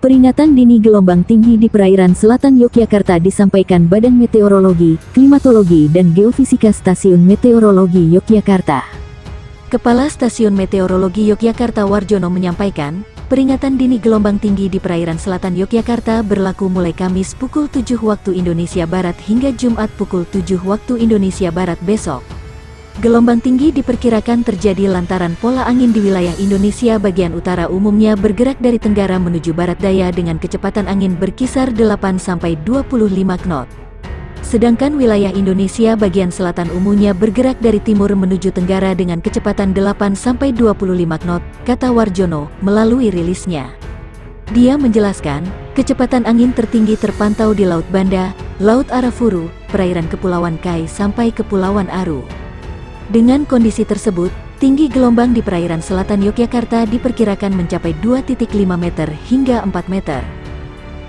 Peringatan dini gelombang tinggi di perairan selatan Yogyakarta disampaikan Badan Meteorologi, Klimatologi dan Geofisika Stasiun Meteorologi Yogyakarta. Kepala Stasiun Meteorologi Yogyakarta Warjono menyampaikan, peringatan dini gelombang tinggi di perairan selatan Yogyakarta berlaku mulai Kamis pukul 7 waktu Indonesia Barat hingga Jumat pukul 7 waktu Indonesia Barat besok. Gelombang tinggi diperkirakan terjadi lantaran pola angin di wilayah Indonesia bagian utara umumnya bergerak dari tenggara menuju barat daya dengan kecepatan angin berkisar 8-25 knot. Sedangkan wilayah Indonesia bagian selatan umumnya bergerak dari timur menuju tenggara dengan kecepatan 8-25 knot, kata Warjono, melalui rilisnya. Dia menjelaskan, kecepatan angin tertinggi terpantau di Laut Banda, Laut Arafuru, perairan Kepulauan Kai sampai Kepulauan Aru. Dengan kondisi tersebut, tinggi gelombang di perairan selatan Yogyakarta diperkirakan mencapai 2,5 meter hingga 4 meter.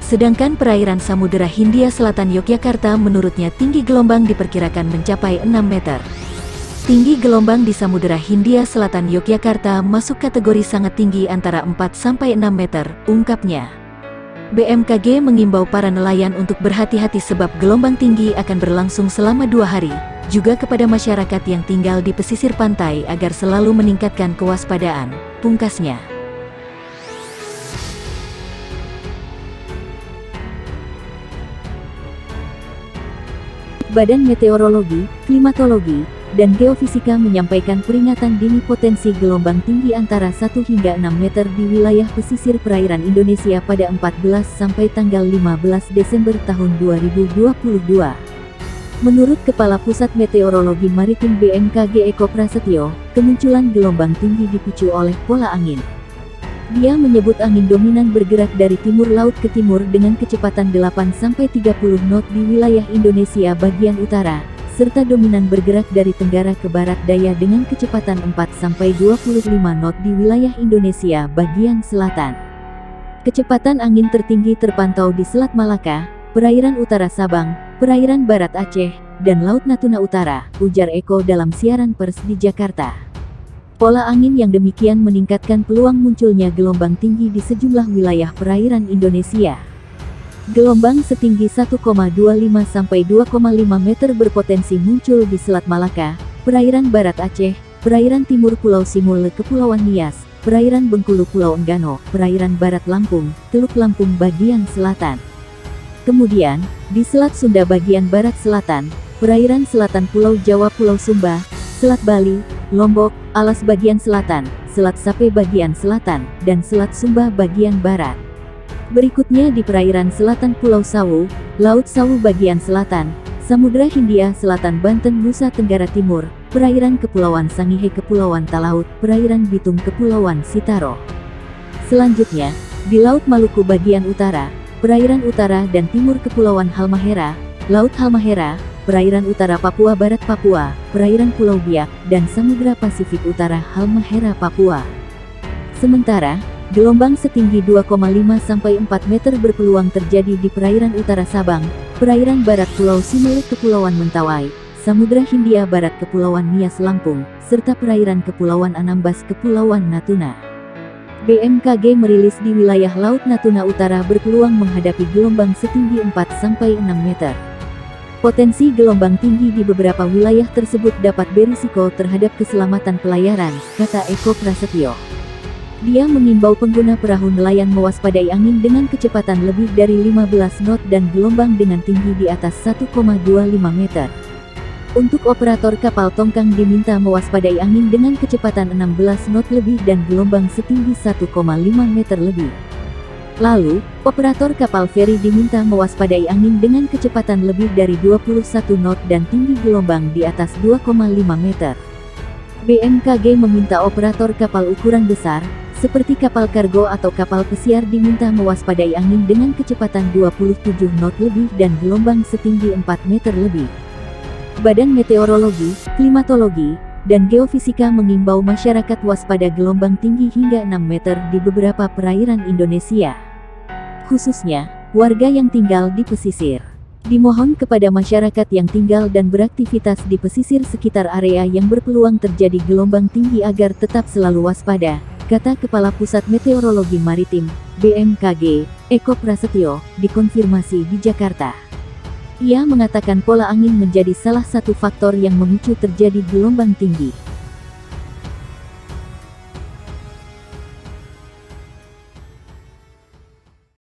Sedangkan perairan Samudera Hindia Selatan Yogyakarta menurutnya tinggi gelombang diperkirakan mencapai 6 meter. Tinggi gelombang di Samudera Hindia Selatan Yogyakarta masuk kategori sangat tinggi antara 4-6 meter, ungkapnya. BMKG mengimbau para nelayan untuk berhati-hati sebab gelombang tinggi akan berlangsung selama 2 hari. Juga kepada masyarakat yang tinggal di pesisir pantai agar selalu meningkatkan kewaspadaan, pungkasnya. Badan Meteorologi, Klimatologi, dan Geofisika menyampaikan peringatan dini potensi gelombang tinggi antara 1 hingga 6 meter di wilayah pesisir perairan Indonesia pada 14 sampai tanggal 15 Desember tahun 2022. Menurut Kepala Pusat Meteorologi Maritim BMKG Eko Prasetyo, kemunculan gelombang tinggi dipicu oleh pola angin. Dia menyebut angin dominan bergerak dari timur laut ke timur dengan kecepatan 8-30 knot di wilayah Indonesia bagian utara, serta dominan bergerak dari tenggara ke barat daya dengan kecepatan 4-25 knot di wilayah Indonesia bagian selatan. Kecepatan angin tertinggi terpantau di Selat Malaka, perairan utara Sabang, perairan barat Aceh, dan Laut Natuna Utara, ujar Eko dalam siaran pers di Jakarta. Pola angin yang demikian meningkatkan peluang munculnya gelombang tinggi di sejumlah wilayah perairan Indonesia. Gelombang setinggi 1,25 sampai 2,5 meter berpotensi muncul di Selat Malaka, perairan barat Aceh, perairan timur Pulau Simule Kepulauan Nias, perairan Bengkulu Pulau Enggano, perairan barat Lampung, Teluk Lampung bagian selatan. Kemudian, di Selat Sunda bagian barat selatan, perairan selatan Pulau Jawa Pulau Sumba, Selat Bali, Lombok, Alas bagian selatan, Selat Sape bagian selatan, dan Selat Sumba bagian barat. Berikutnya di perairan selatan Pulau Sawu, Laut Sawu bagian selatan, Samudra Hindia Selatan Banten Nusa Tenggara Timur, perairan Kepulauan Sangihe Kepulauan Talaut, perairan Bitung Kepulauan Sitaro. Selanjutnya, di Laut Maluku bagian utara, perairan utara dan timur Kepulauan Halmahera, Laut Halmahera, perairan utara Papua Barat Papua, perairan Pulau Biak, dan Samudra Pasifik Utara Halmahera Papua. Sementara, gelombang setinggi 2,5 sampai 4 meter berpeluang terjadi di perairan utara Sabang, perairan barat Pulau Simele Kepulauan Mentawai, Samudra Hindia Barat Kepulauan Nias Lampung, serta perairan Kepulauan Anambas Kepulauan Natuna. BMKG merilis di wilayah Laut Natuna Utara berpeluang menghadapi gelombang setinggi 4-6 meter. Potensi gelombang tinggi di beberapa wilayah tersebut dapat berisiko terhadap keselamatan pelayaran, kata Eko Prasetyo. Dia mengimbau pengguna perahu nelayan mewaspadai angin dengan kecepatan lebih dari 15 knot dan gelombang dengan tinggi di atas 1,25 meter. Untuk operator kapal tongkang diminta mewaspadai angin dengan kecepatan 16 knot lebih dan gelombang setinggi 1,5 meter lebih. Lalu, operator kapal feri diminta mewaspadai angin dengan kecepatan lebih dari 21 knot dan tinggi gelombang di atas 2,5 meter. BMKG meminta operator kapal ukuran besar, seperti kapal kargo atau kapal pesiar diminta mewaspadai angin dengan kecepatan 27 knot lebih dan gelombang setinggi 4 meter lebih. Badan Meteorologi, Klimatologi, dan Geofisika mengimbau masyarakat waspada gelombang tinggi hingga 6 meter di beberapa perairan Indonesia. Khususnya, warga yang tinggal di pesisir. Dimohon kepada masyarakat yang tinggal dan beraktivitas di pesisir sekitar area yang berpeluang terjadi gelombang tinggi agar tetap selalu waspada, kata Kepala Pusat Meteorologi Maritim, BMKG, Eko Prasetyo, dikonfirmasi di Jakarta. Ia mengatakan pola angin menjadi salah satu faktor yang memicu terjadi gelombang tinggi.